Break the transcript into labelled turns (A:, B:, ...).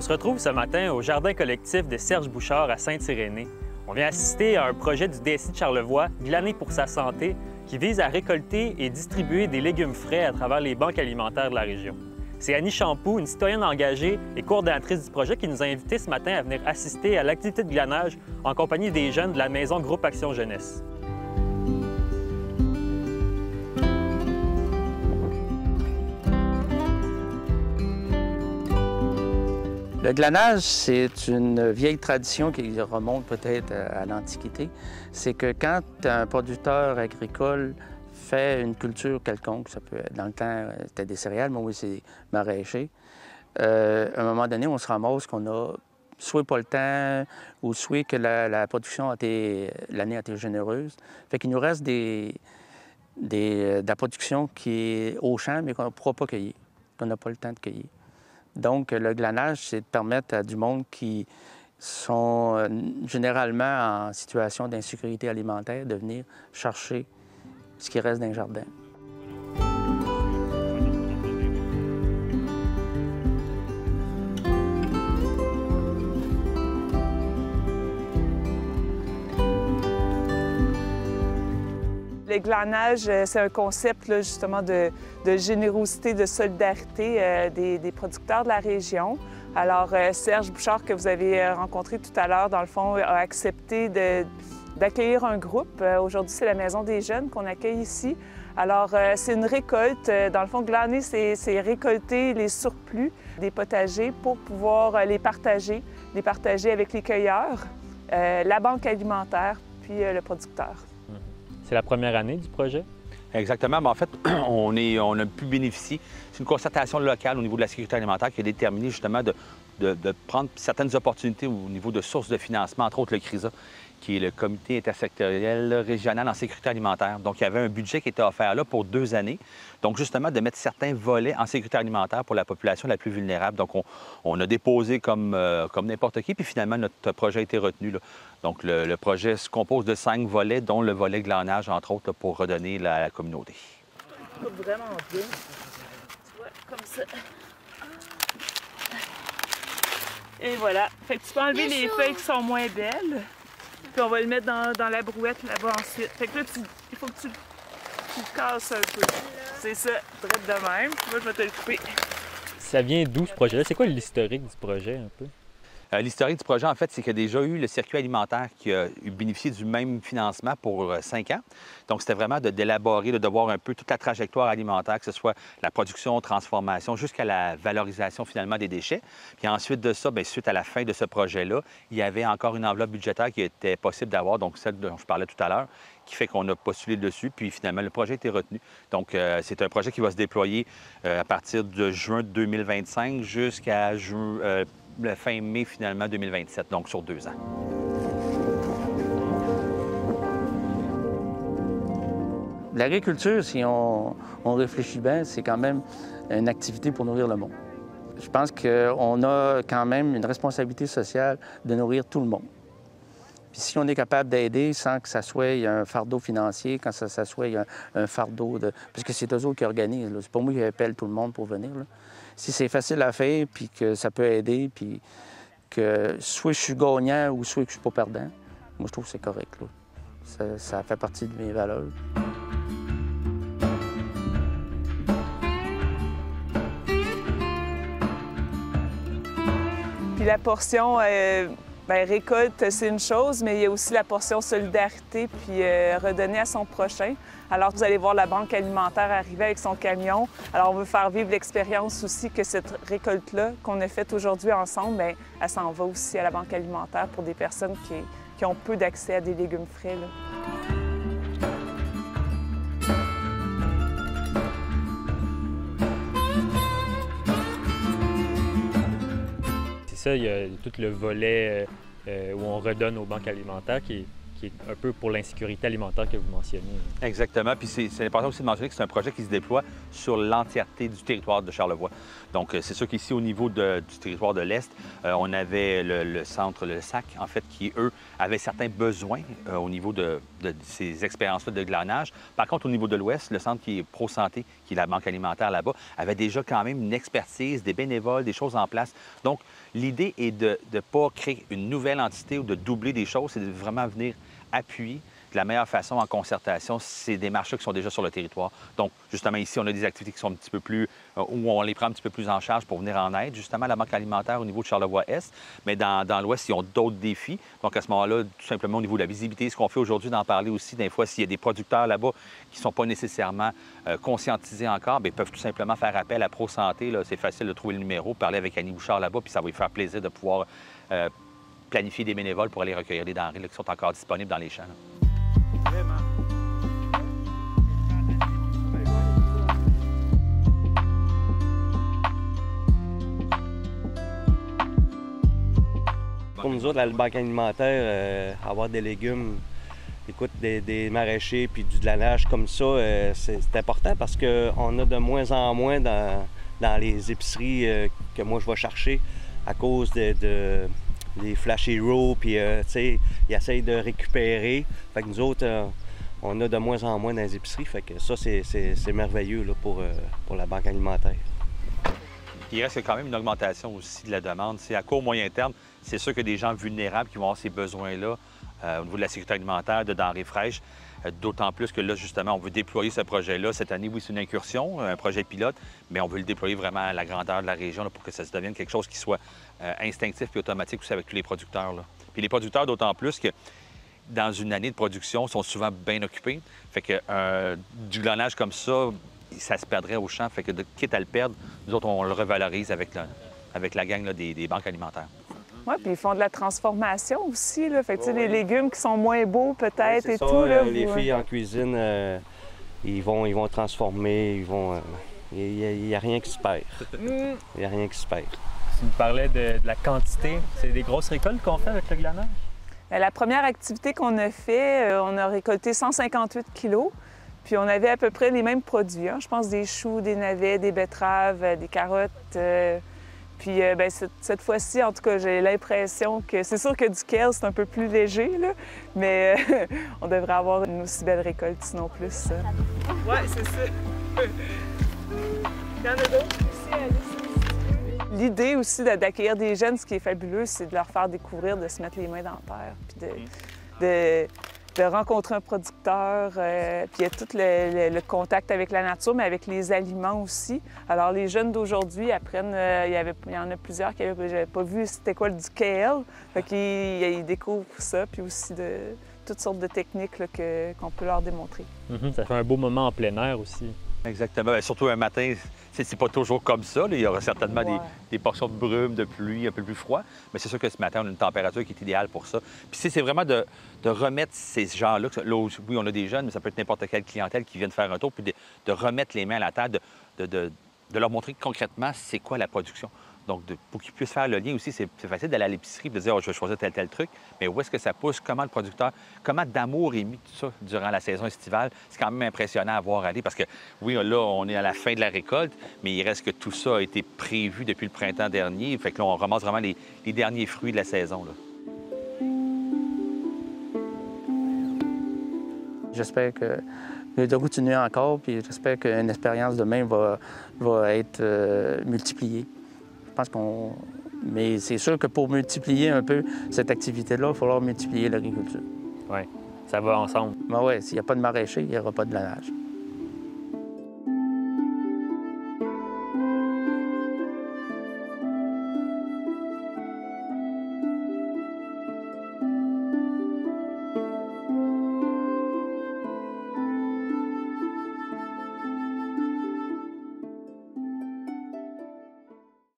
A: se retrouve ce matin au jardin collectif de Serge Bouchard à Sainte-Irénée. On vient assister à un projet du DSI de Charlevoix, Glaner pour sa santé, qui vise à récolter et distribuer des légumes frais à travers les banques alimentaires de la région. C'est Annie Champoux, une citoyenne engagée et coordonnatrice du projet, qui nous a invités ce matin à venir assister à l'activité de glanage en compagnie des jeunes de la maison Groupe Action Jeunesse.
B: Le glanage, c'est une vieille tradition qui remonte peut-être à l'Antiquité. C'est que quand un producteur agricole fait une culture quelconque, ça peut être, dans le temps, c'était des céréales, mais oui, c'est maraîcher, à un moment donné, on se ramasse qu'on a soit pas le temps, ou soit que la production l'année a été généreuse. Fait qu'il nous reste de la production qui est au champ, mais qu'on ne pourra pas cueillir, qu'on n'a pas le temps de cueillir. Donc, le glanage, c'est de permettre à du monde qui sont généralement en situation d'insécurité alimentaire de venir chercher ce qui reste dans les jardins.
C: Le glanage, c'est un concept là, justement de générosité, de solidarité des producteurs de la région. Alors, Serge Bouchard, que vous avez rencontré tout à l'heure, dans le fond, a accepté d'accueillir un groupe. Aujourd'hui, c'est la Maison des jeunes qu'on accueille ici. Alors, c'est une récolte. Dans le fond, glaner, c'est récolter les surplus des potagers pour pouvoir les partager avec les cueilleurs, la banque alimentaire, puis le producteur.
A: C'est la première année du projet?
D: Exactement. Mais en fait, on a pu bénéficier. C'est une concertation locale au niveau de la sécurité alimentaire qui a déterminé justement de prendre certaines opportunités au niveau de sources de financement, entre autres le CRISA, qui est le Comité intersectoriel régional en sécurité alimentaire. Donc, il y avait un budget qui était offert là pour 2 années. Donc, justement, de mettre certains volets en sécurité alimentaire pour la population la plus vulnérable. Donc, on a déposé comme n'importe qui, puis finalement, notre projet a été retenu, là. Donc, le projet se compose de 5 volets, dont le volet glanage, entre autres, là, pour redonner la communauté.
C: Ça coupe vraiment bien. Tu vois, comme ça. Et voilà. Fait que tu peux enlever les feuilles qui sont moins belles. Puis on va le mettre dans la brouette là-bas ensuite. Fait que là, il faut que tu le casses un peu. C'est ça, direct de même. Moi, je vais te le couper.
A: Ça vient d'où ce projet-là? C'est quoi l'historique du projet un peu?
D: L'historique du projet, en fait, c'est qu'il y a déjà eu le circuit alimentaire qui a bénéficié du même financement pour 5 ans. Donc, c'était vraiment d'élaborer, de voir un peu toute la trajectoire alimentaire, que ce soit la production, transformation, jusqu'à la valorisation finalement des déchets. Puis ensuite de ça, bien, suite à la fin de ce projet-là, il y avait encore une enveloppe budgétaire qui était possible d'avoir, donc celle dont je parlais tout à l'heure, qui fait qu'on a postulé dessus, puis finalement, le projet a été retenu. Donc, c'est un projet qui va se déployer à partir de juin 2025 jusqu'à la fin mai, finalement, 2027, donc sur 2 ans.
B: L'agriculture, si on réfléchit bien, c'est quand même une activité pour nourrir le monde. Je pense qu'on a quand même une responsabilité sociale de nourrir tout le monde. Puis si on est capable d'aider sans que ça soit un fardeau financier, quand ça soit un fardeau de... Parce que c'est eux autres qui organisent, là. C'est pas moi qui appelle tout le monde pour venir, là. Si c'est facile à faire, puis que ça peut aider, puis que soit je suis gagnant ou soit que je suis pas perdant, moi, je trouve que c'est correct, là. Ça fait partie de mes valeurs.
C: Puis la portion récolte, c'est une chose, mais il y a aussi la portion solidarité, puis redonner à son prochain. Alors, vous allez voir la banque alimentaire arriver avec son camion. Alors, on veut faire vivre l'expérience aussi que cette récolte-là qu'on a faite aujourd'hui ensemble, bien, elle s'en va aussi à la banque alimentaire pour des personnes qui ont peu d'accès à des légumes frais, là.
A: C'est ça, il y a tout le volet où on redonne aux banques alimentaires qui qui est un peu pour l'insécurité alimentaire que vous mentionnez.
D: Exactement. Puis c'est important aussi de mentionner que c'est un projet qui se déploie sur l'entièreté du territoire de Charlevoix. Donc, c'est sûr qu'ici, au niveau du territoire de l'Est, on avait le centre, le SAC, en fait, qui, eux, avaient certains besoins au niveau de ces expériences-là de glanage. Par contre, au niveau de l'Ouest, le centre qui est Pro-Santé, qui est la banque alimentaire là-bas, avait déjà quand même une expertise, des bénévoles, des choses en place. Donc, l'idée est de ne pas créer une nouvelle entité ou de doubler des choses, c'est de vraiment venir appuyer de la meilleure façon en concertation ces démarches-là qui sont déjà sur le territoire. Donc, justement, ici, on a des activités qui sont un petit peu plus, où on les prend un petit peu plus en charge pour venir en aide, justement, à la banque alimentaire au niveau de Charlevoix-Est. Mais dans l'Ouest, ils ont d'autres défis. Donc, à ce moment-là, tout simplement, au niveau de la visibilité, ce qu'on fait aujourd'hui, d'en parler aussi, des fois, s'il y a des producteurs là-bas qui ne sont pas nécessairement conscientisés encore, bien, ils peuvent tout simplement faire appel à Pro-Santé. C'est facile de trouver le numéro, parler avec Annie Bouchard là-bas, puis ça va lui faire plaisir de pouvoir planifier des bénévoles pour aller recueillir des denrées là, qui sont encore disponibles dans les champs. Là.
E: Pour nous autres, la banque alimentaire, avoir des légumes, écoute, des maraîchers puis du glanage comme ça, c'est important parce qu'on a de moins en moins dans les épiceries que moi je vais chercher à cause des Flash Hero, puis tu sais, ils essayent de récupérer. Fait que nous autres, on a de moins en moins dans les épiceries. Fait que ça, c'est merveilleux là, pour la banque alimentaire.
D: Puis il reste quand même une augmentation aussi de la demande. C'est à court, moyen terme, c'est sûr que des gens vulnérables qui vont avoir ces besoins-là au niveau de la sécurité alimentaire, de denrées fraîches. D'autant plus que là, justement, on veut déployer ce projet-là. Cette année, oui, c'est une incursion, un projet pilote, mais on veut le déployer vraiment à la grandeur de la région là, pour que ça se devienne quelque chose qui soit instinctif et automatique aussi avec tous les producteurs. Là. Puis les producteurs, d'autant plus que dans une année de production, sont souvent bien occupés. Fait que du glanage comme ça se perdrait au champ. Fait que quitte à le perdre, nous autres, on le revalorise avec la gang là, des banques alimentaires.
C: Oui, puis ils font de la transformation aussi, là. Fait que, tu sais, les légumes qui sont moins beaux, peut-être, et
E: ça,
C: tout, là.
E: Les filles en cuisine, ils vont transformer, il n'y a rien qui se perd. Il n'y a rien qui se perd.
A: Tu me parlais de la quantité. C'est des grosses récoltes qu'on fait avec le glanage?
C: La première activité qu'on a fait, on a récolté 158 kilos. Puis on avait à peu près les mêmes produits, hein. Je pense des choux, des navets, des betteraves, des carottes. Puis bien, cette fois-ci, en tout cas, j'ai l'impression que c'est sûr que du kale, c'est un peu plus léger, là, mais on devrait avoir une aussi belle récolte, sinon plus. Oui, c'est ça. Il y en a d'autres aussi, Alice. L'idée aussi d'accueillir des jeunes, ce qui est fabuleux, c'est de leur faire découvrir, de se mettre les mains dans la terre, puis de rencontrer un producteur, puis il y a tout le contact avec la nature, mais avec les aliments aussi. Alors, les jeunes d'aujourd'hui apprennent, il y en a plusieurs qui n'avaient pas vu c'était quoi du kale, fait qu'ils découvrent ça, puis aussi toutes sortes de techniques là, qu'on peut leur démontrer.
A: Ça fait un beau moment en plein air aussi.
D: Exactement. Bien, surtout un matin, c'est pas toujours comme ça. Là. Il y aura certainement des portions de brume, de pluie, un peu plus froid. Mais c'est sûr que ce matin, on a une température qui est idéale pour ça. Puis c'est vraiment de remettre ces gens-là. Là, oui, on a des jeunes, mais ça peut être n'importe quelle clientèle qui vient de faire un tour, puis de remettre les mains à la table, de leur montrer concrètement c'est quoi la production. Donc, pour qu'ils puissent faire le lien aussi, c'est facile d'aller à l'épicerie et de dire je vais choisir tel truc, mais où est-ce que ça pousse, comment le producteur, comment d'amour est mis tout ça durant la saison estivale, c'est quand même impressionnant à voir aller parce que, oui, là, on est à la fin de la récolte, mais il reste que tout ça a été prévu depuis le printemps dernier, fait que là, on ramasse vraiment les derniers fruits de la saison, là.
B: J'espère que de continuer encore, puis j'espère qu'une expérience demain va être multipliée. Je pense Mais c'est sûr que pour multiplier un peu cette activité-là, il va falloir multiplier l'agriculture.
A: Oui, ça va ensemble.
B: Ben oui, s'il n'y a pas de maraîcher, il n'y aura pas de glanage.